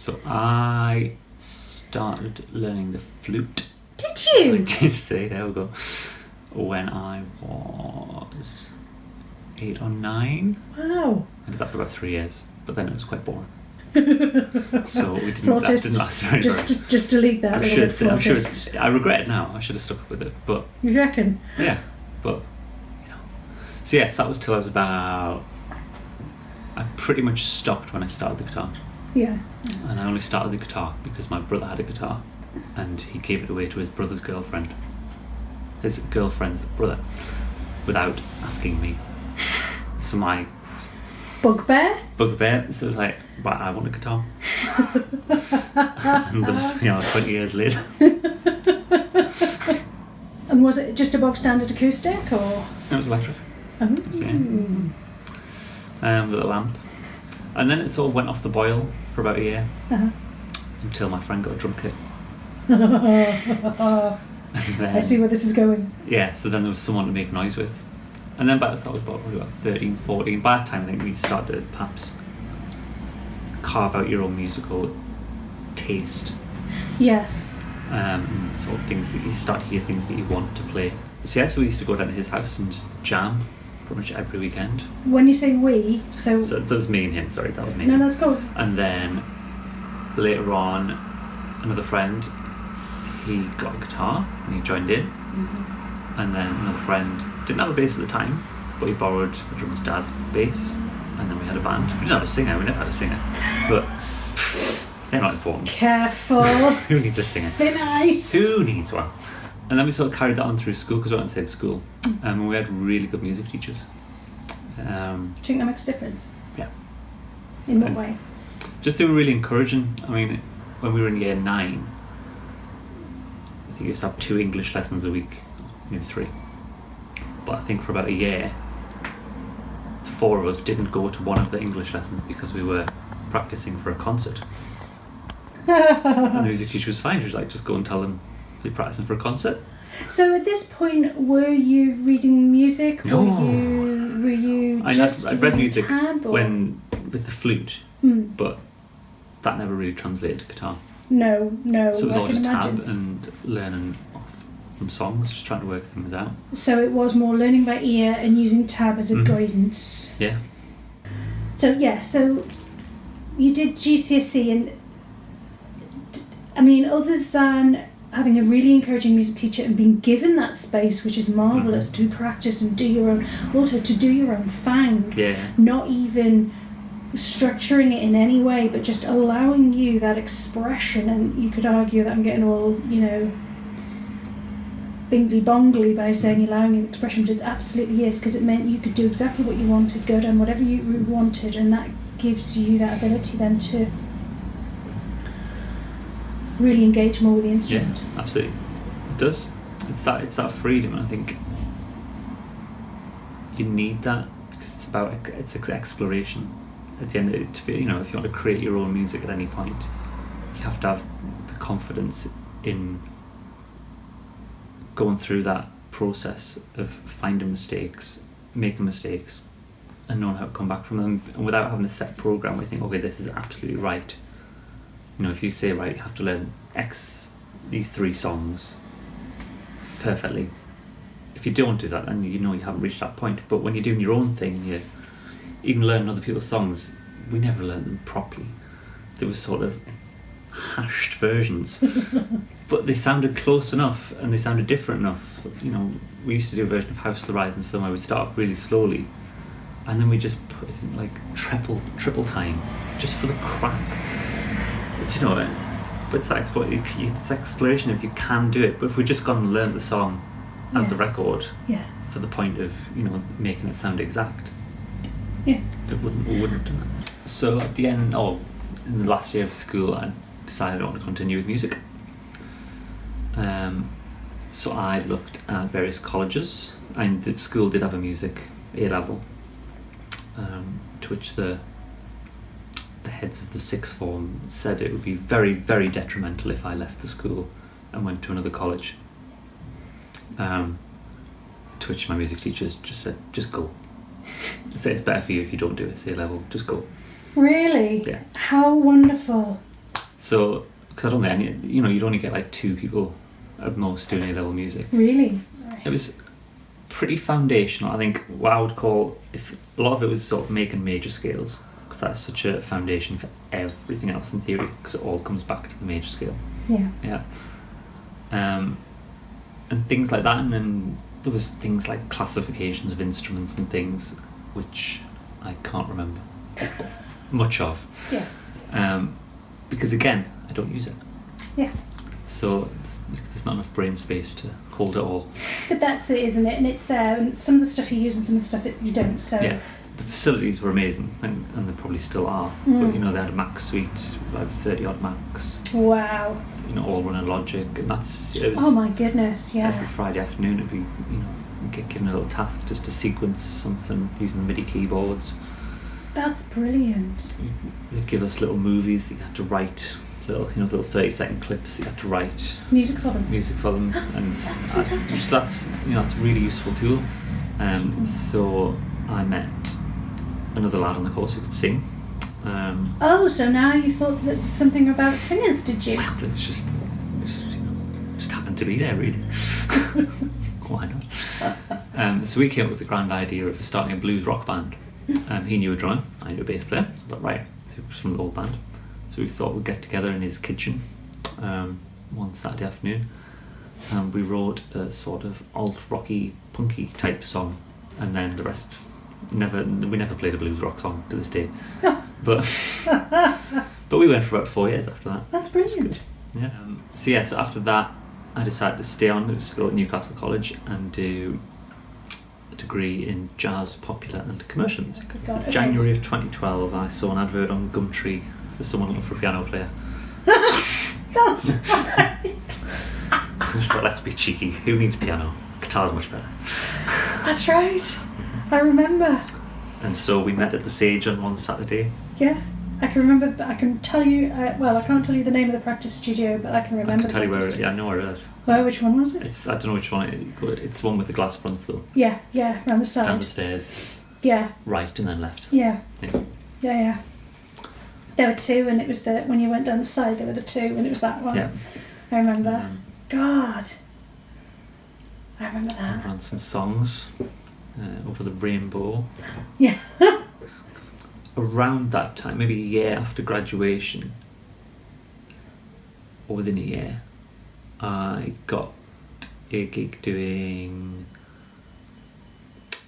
So I started learning the flute. Did you? I did say, there we go. When I was 8 or 9. Wow. I did that for about 3 years, but then it was quite boring. So that didn't last very long. Just delete that. I'm sure. I regret it now. I should have stuck with it, but you reckon? Yeah, but So yes, that was till I was about. I pretty much stopped when I started the guitar. Yeah. And I only started the guitar because my brother had a guitar, and he gave it away to his brother's girlfriend. His girlfriend's brother, without asking me. So my Bugbear. So it was like, right, I want a guitar. And this, 20 years later. And was it just a bog standard acoustic, or? It was electric. Oh. With a lamp. And then it sort of went off the boil for about a year. Until my friend got a drum kit. I see where this is going. Yeah, so then there was someone to make noise with. And then that was probably about 13, 14. By that time I think we started to perhaps carve out your own musical taste. Yes. Sort of things that you start to hear things that you want to play. So we used to go down to his house and jam pretty much every weekend. When you say we, so that was me and him, sorry, that was me. No, that's cool. And then later on, another friend, he got a guitar and he joined in. Mm-hmm. And then another friend didn't have a bass at the time, but he borrowed the drummer's dad's bass, and then we had a band. We didn't have a singer, we never had a singer, but they're not important. Careful. Who needs a singer? They're nice. Who needs one? And then we sort of carried that on through school, because we went to the same school, and we had really good music teachers. Do you think that makes a difference? Yeah. In what way? Just they were really encouraging. I mean, when we were in year 9, I think we used to have 2 English lessons a week, maybe 3. But I think for about a year, the 4 of us didn't go to one of the English lessons because we were practicing for a concert. And the music teacher was fine. She was like, just go and tell them you're practicing for a concert. So at this point, were you reading music? No. Were you just I read music tab, with the flute, but that never really translated to guitar. No. So it was all just imagine. tab and learning from songs, just trying to work things out. So it was more learning by ear and using tab as a guidance. Yeah. So you did GCSE, and I mean, other than having a really encouraging music teacher and being given that space, which is marvellous, to practice and do your own thing. Yeah. Not even structuring it in any way, but just allowing you that expression. And you could argue that I'm getting all, bingly bongly by saying allowing you expression, but it absolutely is, because it meant you could do exactly what you wanted, go down whatever you wanted, and that gives you that ability then to really engage more with the instrument. Yeah, absolutely. It does. It's that freedom, and I think you need that, because it's exploration. At the end of it, if you want to create your own music at any point, you have to have the confidence in going through that process of finding mistakes, making mistakes, and knowing how to come back from them, and without having a set program where you think, okay, this is absolutely right. If you say, right, you have to learn these 3 songs perfectly. If you don't do that, then you haven't reached that point. But when you're doing your own thing, you even learn other people's songs, we never learned them properly. There was sort of hashed versions, but they sounded close enough and they sounded different enough. We used to do a version of House of the Rising Sun where we'd start off really slowly, and then we just put it in like triple time, just for the crack. But but it's that exploration if you can do it. But if we'd just gone and learned the song as the record, for the point of making it sound exact, we wouldn't have done that. So at the end, in the last year of school, I decided I want to continue with music. So I looked at various colleges, and the school did have a music A-level, to which the heads of the 6th form said it would be very, very detrimental if I left the school and went to another college. To which my music teachers just said, just go. They said it's better for you if you don't do it, A-level, just go. Really? Yeah. How wonderful. So, because I don't think you'd only get like 2 people at most doing A-level music. Really? It was pretty foundational. I think what I would call, if a lot of it was sort of making major scales, because that's such a foundation for everything else in theory, because it all comes back to the major scale. Yeah. And things like that, and then there was things like classifications of instruments and things which I can't remember much of. Yeah. Because again, I don't use it. Yeah. So there's not enough brain space to hold it all. But that's it, isn't it? And it's there, and some of the stuff you use and some of the stuff you don't. So yeah, the facilities were amazing, and they probably still are. But they had a Mac suite, like 30 odd Macs. Wow. All running Logic, and it was. Oh my goodness! Yeah. Every Friday afternoon, it'd be get given a little task just to sequence something using the MIDI keyboards. That's brilliant. They'd give us little movies that you had to write. Little 30-second clips that you had to write music for them, and that's fantastic. That's a really useful tool. So I met another lad on the course who could sing. So now you thought that something about singers, did you? Well, it just happened to be there, really. Why not? So we came up with the grand idea of starting a blues rock band. He knew a drummer, I knew a bass player. So I thought, right, it was from the old band. So we thought we'd get together in his kitchen one Saturday afternoon, and we wrote a sort of alt-rocky, punky type song, and then the rest, we never played a blues rock song to this day. but we went for about 4 years after that. That's brilliant. Yeah. So after that, I decided to stay on at school at Newcastle College and do a degree in jazz, popular and commercial music. In January of 2012, I saw an advert on Gumtree for someone looking for a piano player. That's right. I just thought, let's be cheeky. Who needs piano? Guitar's much better. That's right. I remember. And so we met at the Sage on one Saturday. Yeah, I can remember. But I can tell you. I can't tell you the name of the practice studio, but I can remember. I can tell you where. I know where it is. Where? Which one was it? I don't know which one. It's one with the glass fronts though. Yeah, around the side. Down the stairs. Yeah. Right and then left. Yeah. There were 2, and it was when you went down the side, there were the 2, and it was that one. Yeah. I remember. God. I remember that. I ran some songs over the rainbow. Yeah. Around that time, maybe a year after graduation, or within a year, I got a gig doing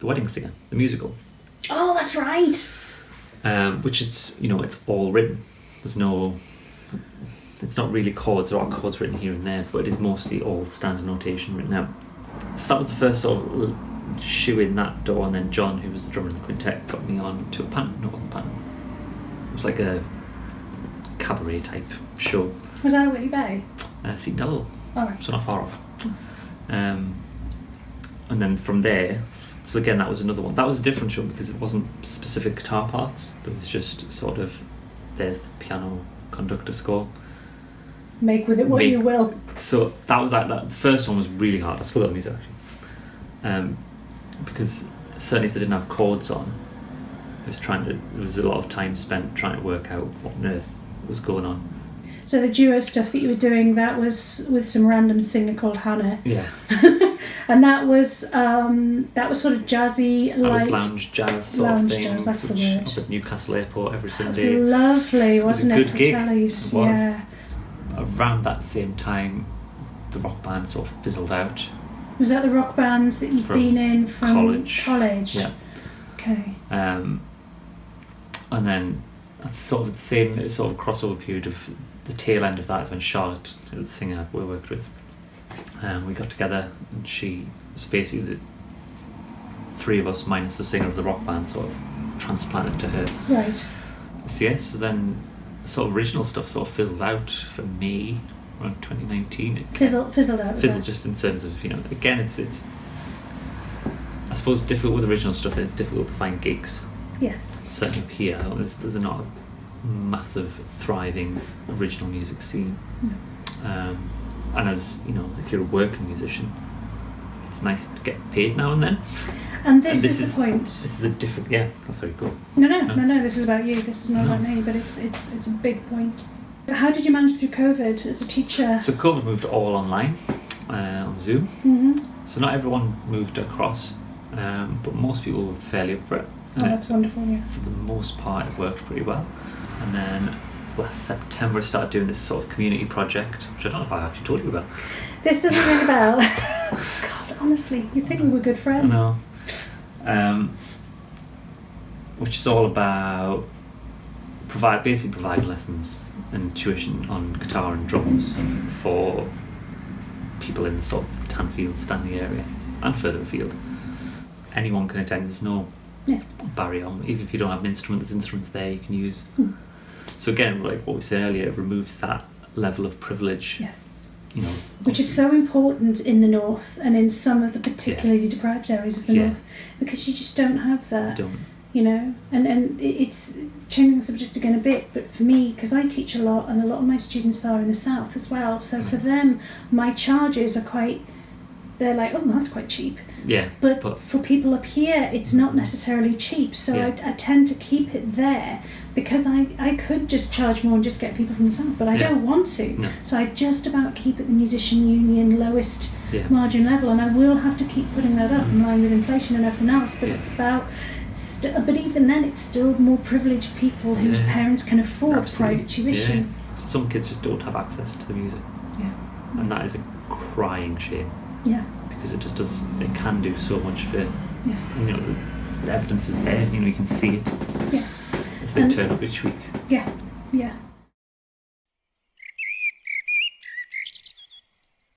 The Wedding Singer, the musical. Oh, that's right. Which it's all written. It's not really chords. There are chords written here and there, but it is mostly all standard notation written out. So that was the first sort of shoe in that door, and then John, who was the drummer in the quintet, got me on to a panel. No, it wasn't a panel. It was like a cabaret type show. Was that at Whitley Bay? Seton Delville. Oh, right. So not far off. And then from there, so again, that was another one. That was a different show because it wasn't specific guitar parts. There was just sort of, there's the piano conductor score. Make with it what you will. So that was like that. The first one was really hard. I've still got music actually. Because certainly if they didn't have chords on, there was a lot of time spent trying to work out what on earth was going on. So the duo stuff that you were doing, that was with some random singer called Hannah. Yeah. And that was sort of jazzy, that was lounge jazz sort of thing. Jazz, that's the word. Up at Newcastle Airport every Sunday. It was lovely, wasn't it? It was a good gig. Tellies. It was. Yeah. Around that same time, the rock band sort of fizzled out. Was that the rock bands that you've been in from college? Yeah. Okay. And then that's sort of the same sort of crossover period of the tail end of that is when Charlotte, the singer we worked with, we got together, and she was basically the 3 of us minus the singer of the rock band sort of transplanted to her. Right. So then sort of original stuff sort of fizzled out for me around 2019. Fizzled out. Fizzled just in terms of, again, it's I suppose it's difficult with original stuff, and it's difficult to find gigs. Yes. Certainly up here, there's not a massive thriving original music scene. No. And as if you're a working musician, it's nice to get paid now and then. And this is the point. This is a different. Yeah, that's very cool. No. This is about you. This is not about me. But it's a big point. How did you manage through COVID as a teacher? So COVID moved all online on Zoom. So not everyone moved across, but most people were fairly up for it. Oh, that's wonderful, yeah. For the most part, it worked pretty well. And then last September, I started doing this sort of community project, which I don't know if I actually told you about. This doesn't ring a bell. God, honestly, you think we were good friends? I know. Which is all about basically providing lessons and tuition on guitar and drums for people in the sort of Tanfield, Stanley area and further afield. Anyone can attend. There's no barrier. Even if you don't have an instrument, there's instruments there you can use. So again, like what we said earlier, it removes that level of privilege. Yes. You know, which is so important in the north and in some of the particularly deprived areas of the north, because you just don't have that. You don't. You know, and it's changing the subject again a bit, but for me, because I teach a lot and a lot of my students are in the south as well, so for them my charges are they're like, oh, that's quite cheap. Yeah. But for people up here it's not necessarily cheap, so I tend to keep it there, because I could just charge more and just get people from the south, but I don't want to. No. So I just about keep it the musician union lowest margin level, and I will have to keep putting that up in line with inflation and everything else, but it's about but even then it's still more privileged people whose parents can afford private tuition. Some kids just don't have access to the music, and that is a crying shame, because it can do so much for and, you know, the evidence is there, you know, you can see it as they turn up each week.